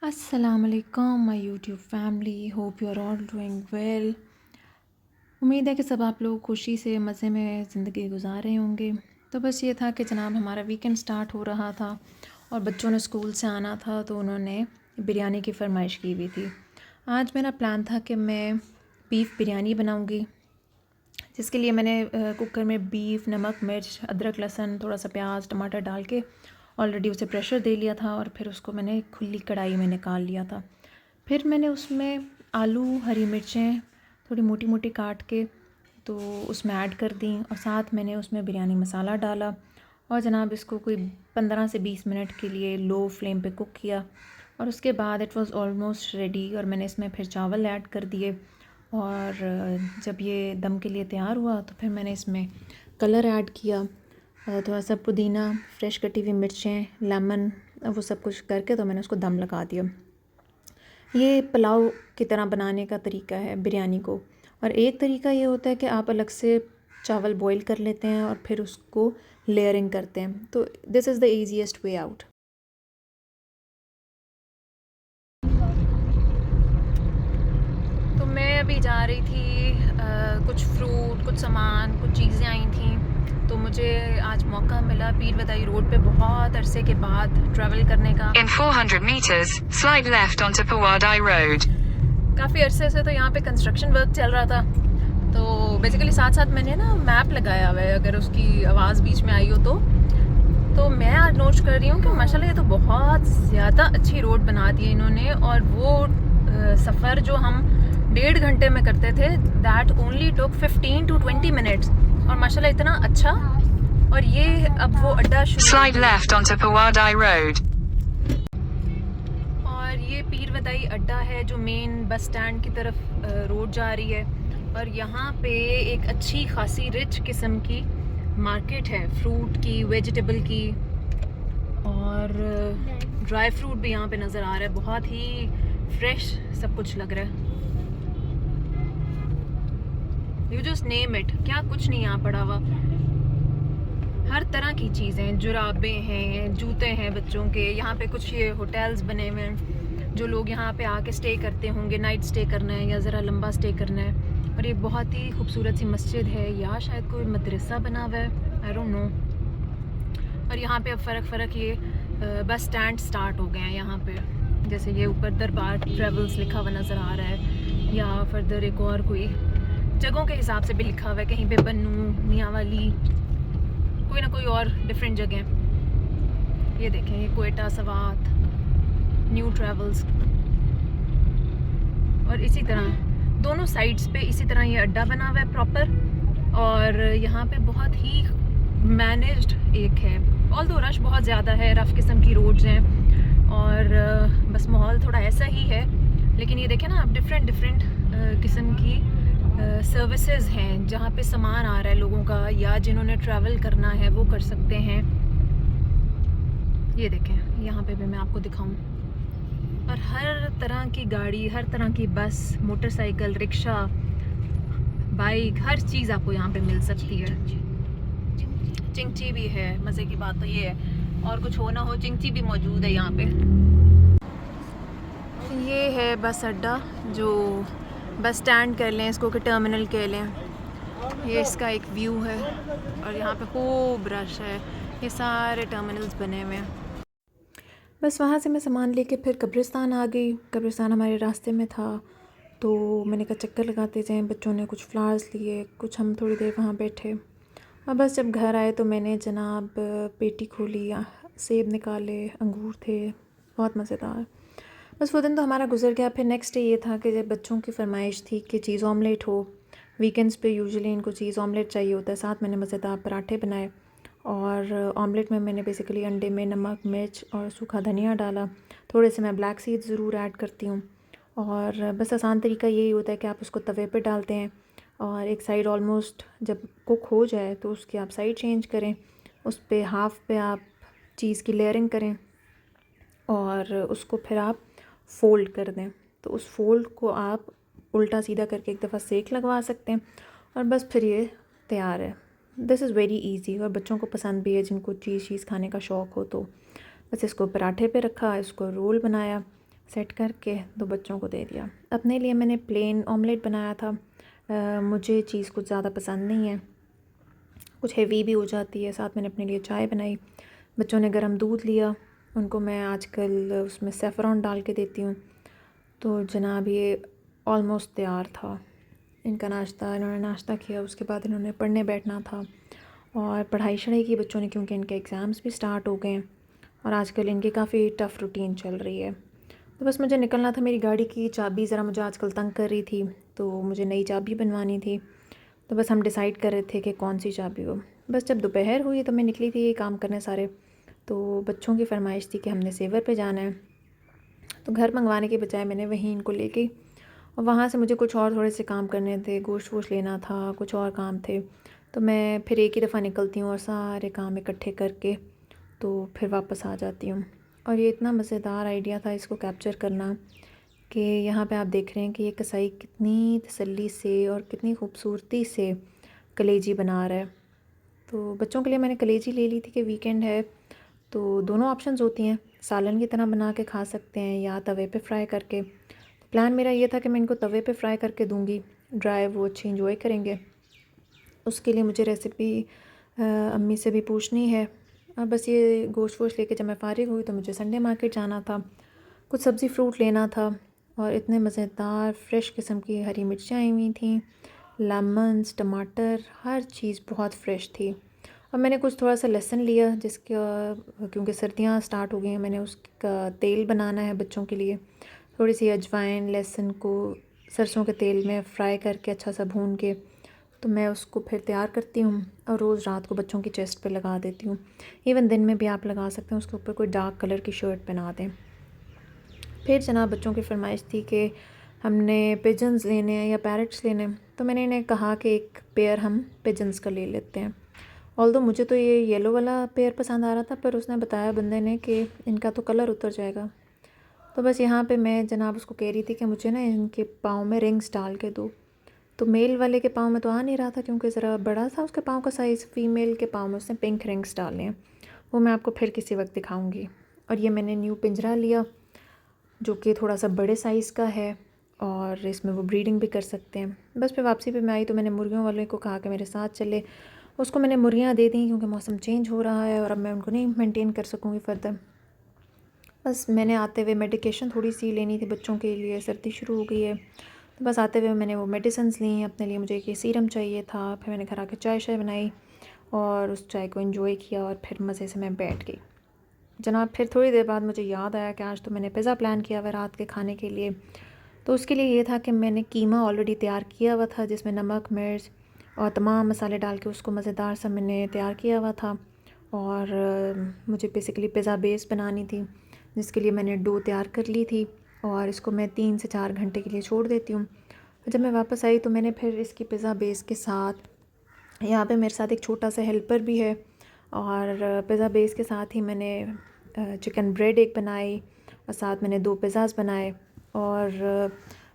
अस्सलामुअलैकुम my YouTube family, hope you are all doing well. उम्मीद है कि सब आप लोग खुशी से मज़े में ज़िंदगी गुजार रहे होंगे। तो बस ये था कि जनाब हमारा वीकेंड स्टार्ट हो रहा था और बच्चों ने स्कूल से आना था, तो उन्होंने बिरयानी की फरमाइश की हुई थी। आज मेरा प्लान था कि मैं बीफ़ बिरयानी बनाऊँगी, जिसके लिए मैंने कुकर में बीफ, नमक, मिर्च, अदरक, लहसुन, थोड़ा सा प्याज, टमाटर डाल के ऑलरेडी उसे प्रेशर दे लिया था और फिर उसको मैंने खुली कढ़ाई में निकाल लिया था। फिर मैंने उसमें आलू, हरी मिर्चें थोड़ी मोटी मोटी काट के तो उसमें ऐड कर दी और साथ मैंने उसमें बिरयानी मसाला डाला और जनाब इसको कोई 15 से 20 मिनट के लिए लो फ्लेम पे कुक किया और उसके बाद इट वाज ऑलमोस्ट रेडी और मैंने इसमें फिर चावल ऐड कर दिए। और जब ये दम के लिए तैयार हुआ तो फिर मैंने इसमें कलर ऐड किया, थोड़ा सा पुदीना, फ्रेश कटी हुई मिर्चें, लेमन, वो सब कुछ करके तो मैंने उसको दम लगा दिया। ये पुलाव की तरह बनाने का तरीका है बिरयानी को। और एक तरीका ये होता है कि आप अलग से चावल बॉईल कर लेते हैं और फिर उसको लेयरिंग करते हैं। तो this is the easiest way out. तो मैं अभी जा रही थी, कुछ फ्रूट, कुछ सामान, कुछ चीज़ें आई थी, तो मुझे आज मौका मिला पीर बदाई रोड पे बहुत अरसे के बाद ट्रैवल करने का। In 400 meters, slide left onto Pawadai Road. काफ़ी अरसे से तो यहाँ पे कंस्ट्रक्शन वर्क चल रहा था, तो बेसिकली साथ साथ मैंने ना मैप लगाया हुआ है, अगर उसकी आवाज़ बीच में आई हो तो मैं आज नोट कर रही हूँ कि माशाल्लाह ये तो बहुत ज़्यादा अच्छी रोड बना दी है इन्होंने। और वो सफ़र जो हम 1.5 घंटे में करते थे, that only took 15 to 20 minutes, और माशाल्लाह इतना अच्छा। और ये अब वो अड्डा शुरू Slide left onto Pawadai Road. और ये पीर वदाई अड्डा है जो मेन बस स्टैंड की तरफ रोड जा रही है। और यहाँ पे एक अच्छी खासी रिच किस्म की मार्केट है, फ्रूट की, वेजिटेबल की, और ड्राई फ्रूट भी यहाँ पे नज़र आ रहा है। बहुत ही फ्रेश सब कुछ लग रहा है। यू जस्ट नेम इट, क्या कुछ नहीं यहाँ पड़ा हुआ। हर तरह की चीज़ें, जुराबें हैं, जूते हैं बच्चों के। यहाँ पे कुछ ये होटल्स बने हुए हैं, जो लोग यहाँ पे आके स्टे करते होंगे, नाइट स्टे करना है या ज़रा लंबा स्टे करना है। और ये बहुत ही खूबसूरत सी मस्जिद है, या शायद कोई मदरसा बना हुआ है, आई डोंट नो। और यहाँ पे अब फ़र्क ये बस स्टैंड स्टार्ट हो गए हैं यहाँ पे। जैसे ये ऊपर दरबार ट्रेवल्स लिखा हुआ नज़र आ रहा है, या फर्दर एक और कोई जगहों के हिसाब से भी लिखा हुआ है, कहीं पे बन्नू, मियाँ वाली, कोई ना कोई और डिफरेंट जगह। ये देखें, ये कोयटा, सवात, न्यू ट्रेवल्स। और इसी तरह दोनों साइड्स पे इसी तरह ये अड्डा बना हुआ है प्रॉपर। और यहाँ पे बहुत ही मैनेज्ड एक है, ऑल्दो रश बहुत ज़्यादा है, रफ़ किस्म की रोड्स हैं और बस माहौल थोड़ा ऐसा ही है। लेकिन ये देखें ना आप, डिफरेंट किस्म की सर्विसेज हैं जहाँ पे सामान आ रहा है लोगों का, या जिन्होंने ट्रैवल करना है वो कर सकते हैं। ये देखें, यहाँ पे भी मैं आपको दिखाऊं। और हर तरह की गाड़ी, हर तरह की बस, मोटरसाइकिल, रिक्शा, बाइक, हर चीज़ आपको यहाँ पे मिल सकती है। चिंगची भी है। मज़े की बात तो ये है, और कुछ हो ना हो, चिंगची भी मौजूद है यहाँ पे। ये है बस अड्डा, जो बस स्टैंड कह लें इसको कि टर्मिनल कह लें। ये इसका एक व्यू है और यहाँ पे खूब रश है। ये सारे टर्मिनल्स बने हुए हैं। बस वहाँ से मैं सामान लेके फिर कब्रिस्तान आ गई। कब्रिस्तान हमारे रास्ते में था, तो मैंने कहा चक्कर लगाते जाएँ। बच्चों ने कुछ फ्लावर्स लिए, कुछ हम थोड़ी देर वहाँ बैठे, और बस जब घर आए तो मैंने जनाब पेटी खोली, सेब निकाले, अंगूर थे, बहुत मज़ेदार। बस वो दिन तो हमारा गुजर गया। फिर नेक्स्ट डे ये था कि जब बच्चों की फरमाइश थी कि चीज़ ऑमलेट हो, वीकेंड्स पे यूजुअली इनको चीज़ ऑमलेट चाहिए होता है। साथ मैंने मज़ेदार पराठे बनाए और ऑमलेट में मैंने बेसिकली अंडे में नमक, मिर्च और सूखा धनिया डाला। थोड़े से मैं ब्लैक सीड्स ज़रूर ऐड करती हूँ। और बस आसान तरीका यही होता है कि आप उसको तवे पे डालते हैं और एक साइड ऑलमोस्ट जब कुक हो जाए तो उसकी आप साइड चेंज करें, उस पे हाफ़ पे आप चीज़ की लेयरिंग करें और उसको फिर आप फ़ोल्ड कर दें। तो उस फोल्ड को आप उल्टा सीधा करके एक दफ़ा सेक लगवा सकते हैं और बस फिर ये तैयार है। दिस इज़ वेरी इजी और बच्चों को पसंद भी है, जिनको चीज़ खाने का शौक़ हो। तो बस इसको पराठे पे रखा, इसको रोल बनाया, सेट करके 2 बच्चों को दे दिया। अपने लिए मैंने प्लेन ऑमलेट बनाया था। मुझे चीज़ कुछ ज़्यादा पसंद नहीं है, कुछ हेवी भी हो जाती है। साथ मैंने अपने लिए चाय बनाई। बच्चों ने गर्म दूध लिया, उनको मैं आजकल उसमें सेफ़रॉन डाल के देती हूँ। तो जनाब ये ऑलमोस्ट तैयार था इनका नाश्ता। इन्होंने नाश्ता किया, उसके बाद इन्होंने पढ़ने बैठना था और पढ़ाई शढ़ाई की बच्चों ने, क्योंकि इनके एग्ज़ाम्स भी स्टार्ट हो गए हैं और आजकल इनकी काफ़ी टफ़ रूटीन चल रही है। तो बस मुझे निकलना था। मेरी गाड़ी की चाबी ज़रा मुझे आजकल तंग कर रही थी, तो मुझे नई चाबी बनवानी थी। तो बस हम डिसाइड कर रहे थे कि कौन सी चाबी हो। बस जब दोपहर हुई तो मैं निकली थी ये काम करने सारे। तो बच्चों की फरमाइश थी कि हमने सेवर पे जाना है, तो घर मंगवाने के बजाय मैंने वहीं इनको ले गई और वहाँ से मुझे कुछ और थोड़े से काम करने थे, गोश्त वोश्त लेना था, कुछ और काम थे। तो मैं फिर एक ही दफ़ा निकलती हूँ और सारे काम इकट्ठे करके तो फिर वापस आ जाती हूँ। और ये इतना मज़ेदार आइडिया था इसको कैप्चर करना कि यहाँ पे आप देख रहे हैं कि ये कसाई कितनी तसल्ली से और कितनी खूबसूरती से कलेजी बना रहा है। तो बच्चों के लिए मैंने कलेजी ले ली थी कि वीकेंड है, तो दोनों ऑप्शंस होती हैं, सालन की तरह बना के खा सकते हैं या तवे पे फ्राई करके। तो प्लान मेरा ये था कि मैं इनको तवे पे फ्राई करके दूँगी, ड्राई वो अच्छी इंजॉय करेंगे। उसके लिए मुझे रेसिपी अम्मी से भी पूछनी है। बस ये गोश्त वोश्त लेके जब मैं फ़ारिग हुई तो मुझे संडे मार्केट जाना था, कुछ सब्ज़ी फ्रूट लेना था और इतने मज़ेदार फ्रेश किस्म की हरी मिर्चें आई हुई थी, लेमन्स, टमाटर, हर चीज़ बहुत फ़्रेश थी। और मैंने कुछ थोड़ा सा लहसुन लिया जिसका, क्योंकि सर्दियाँ स्टार्ट हो गई हैं, मैंने उसका तेल बनाना है बच्चों के लिए। थोड़ी सी अजवाइन, लहसुन को सरसों के तेल में फ्राई करके अच्छा सा भून के तो मैं उसको फिर तैयार करती हूँ और रोज़ रात को बच्चों की चेस्ट पे लगा देती हूँ। इवन दिन में भी आप लगा सकते हैं, उसके ऊपर कोई डार्क कलर की शर्ट पहना दें। फिर जनाब बच्चों की फरमाइश थी कि हमने पिजन्स लेने हैं या पैरट्स लेने हैं, तो मैंने इन्हें कहा कि एक पेयर हम पिजन्स का ले लेते हैं। ऑल्दो मुझे तो ये येलो वाला पेयर पसंद आ रहा था, पर उसने बताया बंदे ने कि इनका तो कलर उतर जाएगा। तो बस यहाँ पे मैं जनाब उसको कह रही थी कि मुझे ना इनके पाँव में रिंग्स डाल के दो। तो मेल वाले के पाँव में तो आ नहीं रहा था क्योंकि ज़रा बड़ा था उसके पाँव का साइज़। फ़ीमेल के पाँव में उसने पिंक रिंग्स डाले हैं, वो मैं आपको फिर किसी वक्त दिखाऊंगी। और ये मैंने न्यू पिंजरा लिया जो कि थोड़ा सा बड़े साइज़ का है और इसमें वो ब्रीडिंग भी कर सकते हैं। बस फिर वापसी पे मैं आई तो मैंने मुर्गियों वाले को कहा कि मेरे साथ चले। उसको मैंने मुर्गियाँ दे दी क्योंकि मौसम चेंज हो रहा है और अब मैं उनको नहीं मेंटेन कर सकूँगी फ़र्दर। बस मैंने आते हुए मेडिकेशन थोड़ी सी लेनी थी बच्चों के लिए, सर्दी शुरू हो गई है। तो बस आते हुए मैंने वो मेडिसिन्स ली अपने लिए। मुझे एक सीरम चाहिए था। फिर मैंने घर आके चाय शाय बनाई और उस चाय को एंजॉय किया और फिर मज़े से मैं बैठ गई। जनाब फिर थोड़ी देर बाद मुझे याद आया कि आज तो मैंने पिज़्ज़ा प्लान किया हुआ रात के खाने के लिए। तो उसके लिए ये था कि मैंने कीमा ऑलरेडी तैयार किया हुआ था जिसमें नमक, मिर्च और तमाम मसाले डाल के उसको मज़ेदार सा मैंने तैयार किया हुआ था। और मुझे बेसिकली पिज़्ज़ा बेस बनानी थी जिसके लिए मैंने डो तैयार कर ली थी और इसको मैं 3 से 4 घंटे के लिए छोड़ देती हूँ। जब मैं वापस आई तो मैंने फिर इसकी पिज़्ज़ा बेस के साथ, यहाँ पे मेरे साथ एक छोटा सा हेल्पर भी है, और पिज़्ज़ा बेस के साथ ही मैंने चिकन ब्रेड एक बनाई और साथ मैंने 2 पिज़्ज़ाज़ बनाए। और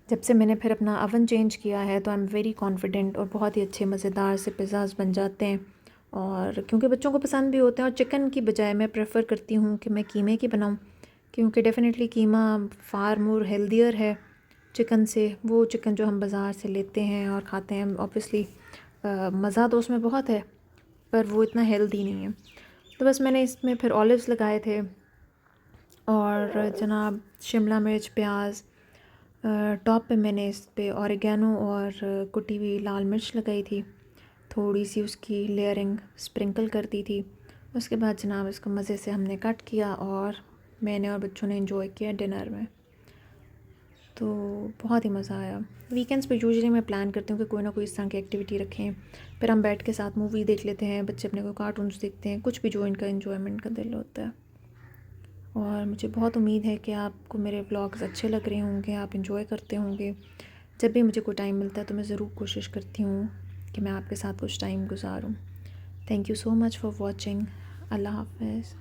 जब से मैंने फिर अपना अवन चेंज किया है तो आई एम वेरी कॉन्फिडेंट और बहुत ही अच्छे मज़ेदार से पिज़्ज़ाज़ बन जाते हैं। और क्योंकि बच्चों को पसंद भी होते हैं और चिकन की बजाय मैं प्रेफर करती हूँ कि मैं कीमे की बनाऊँ, क्योंकि डेफ़िनेटली कीमा फ़ार मोर हेल्दियर है चिकन से। वो चिकन जो हम बाज़ार से लेते हैं और खाते हैं, ऑब्वियसली मज़ा तो उसमें बहुत है पर वो इतना हेल्दी नहीं है। तो बस मैंने इसमें फिर ऑलिव्स लगाए थे और जनाब शिमला मिर्च, प्याज, टॉप पे मैंने इस पे ऑरिगेनो और कुटी हुई लाल मिर्च लगाई थी, थोड़ी सी उसकी लेयरिंग स्प्रिंकल कर दी थी। उसके बाद जनाब इसको मज़े से हमने कट किया और मैंने और बच्चों ने एंजॉय किया डिनर में। तो बहुत ही मज़ा आया। वीकेंड्स पे यूजुअली मैं प्लान करती हूँ कि कोई ना कोई इस तरह की एक्टिविटी रखें, फिर हम बैठ के साथ मूवी देख लेते हैं, बच्चे अपने को कार्टून्स देखते हैं, कुछ भी जो इनका एंजॉयमेंट का दिल होता है। और मुझे बहुत उम्मीद है कि आपको मेरे व्लॉग्स अच्छे लग रहे होंगे, आप एंजॉय करते होंगे। जब भी मुझे कोई टाइम मिलता है तो मैं ज़रूर कोशिश करती हूँ कि मैं आपके साथ कुछ टाइम गुजारूँ। Thank you so much for watching. अल्लाह हाफ़िज़।